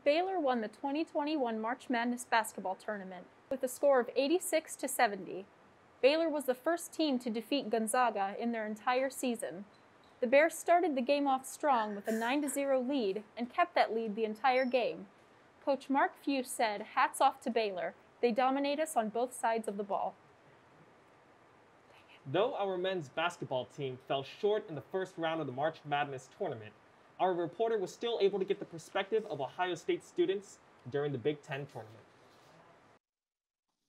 Baylor won the 2021 March Madness basketball tournament with a score of 86-70. Baylor was the first team to defeat Gonzaga in their entire season. The Bears started the game off strong with a 9-0 lead and kept that lead the entire game. Coach Mark Few said, "Hats off to Baylor. They dominate us on both sides of the ball." Though our men's basketball team fell short in the first round of the March Madness tournament, our reporter was still able to get the perspective of Ohio State students during the Big Ten tournament.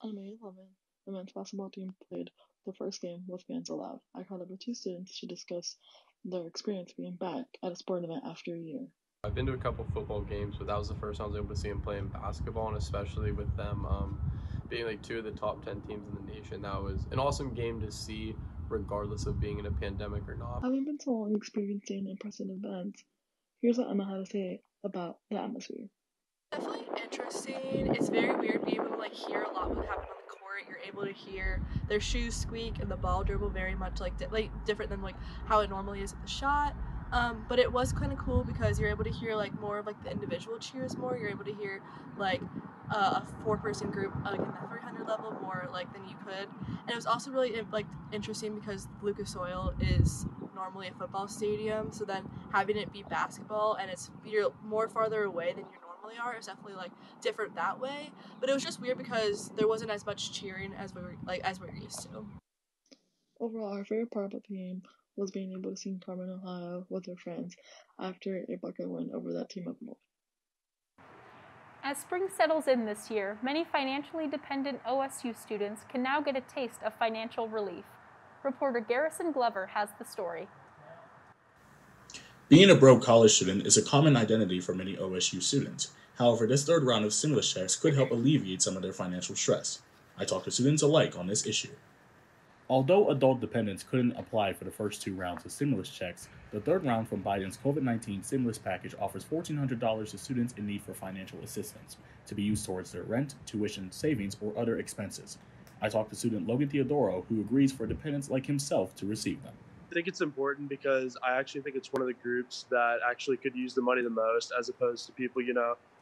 On May 11th, the men's basketball team played the first game with fans allowed. I called up with two students to discuss their experience being back at a sporting event after a year. I've been to a couple football games, but that was the first time I was able to see them playing basketball, and especially with them being like two of the top 10 teams in the nation. That was an awesome game to see, regardless of being in a pandemic or not. Having been so long experiencing impressive events, here's what Emma had to say about the atmosphere. Definitely interesting. It's very weird being able to hear a lot what happened on the court. You're able to hear their shoes squeak and the ball dribble very much different than how it normally is at the shot. But it was kind of cool because you're able to hear more of the individual cheers more. You're able to hear a four-person group in the 300 level more than you could. And it was also really interesting because Lucas Oil is normally a football stadium, so then having it be basketball and you're more farther away than you normally are is definitely different that way. But it was just weird because there wasn't as much cheering as we were used to. Overall, our favorite part about the game was being able to sing Carmen, Ohio with our friends after a Buckeye win over that team up north. As spring settles in this year, many financially dependent OSU students can now get a taste of financial relief. Reporter Garrison Glover has the story. Being a broke college student is a common identity for many OSU students. However, this third round of stimulus checks could help alleviate some of their financial stress. I talked to students alike on this issue. Although adult dependents couldn't apply for the first two rounds of stimulus checks, the third round from Biden's COVID-19 stimulus package offers $1,400 to students in need for financial assistance to be used towards their rent, tuition, savings, or other expenses. I talked to student Logan Theodoro, who agrees for dependents like himself to receive them. I think it's important because I actually think it's one of the groups that actually could use the money the most, as opposed to people,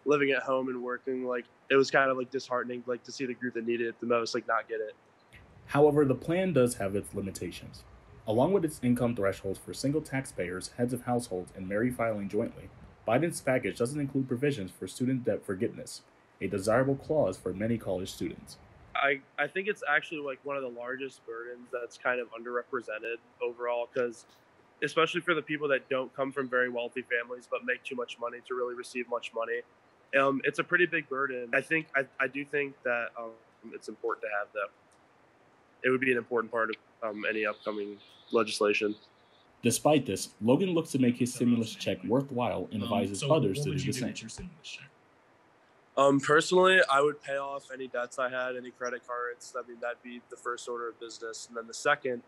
living at home and working. It was kind of disheartening, to see the group that needed it the most, not get it. However, the plan does have its limitations. Along with its income thresholds for single taxpayers, heads of households, and married filing jointly, Biden's package doesn't include provisions for student debt forgiveness, a desirable clause for many college students. I think it's actually one of the largest burdens that's kind of underrepresented overall, because especially for the people that don't come from very wealthy families but make too much money to really receive much money, it's a pretty big burden. I do think that it's important to have that. It would be an important part of any upcoming legislation. Despite this, Logan looks to make his stimulus check worthwhile and advises others to do the same. Personally, I would pay off any debts I had, any credit cards. That'd be the first order of business. And then the second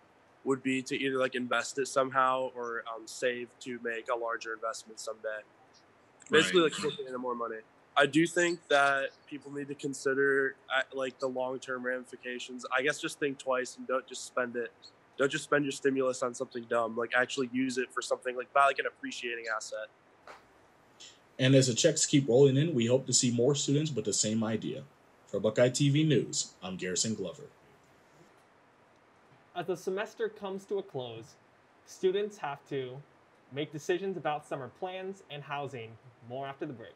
would be to either invest it somehow or save to make a larger investment someday. Basically, flipping into more money. I do think that people need to consider the long-term ramifications. I guess just think twice and don't just spend it. Don't just spend your stimulus on something dumb. Actually use it for something buy an appreciating asset. And as the checks keep rolling in, we hope to see more students with the same idea. For BuckeyeTV News, I'm Garrison Glover. As the semester comes to a close, students have to make decisions about summer plans and housing. More after the break.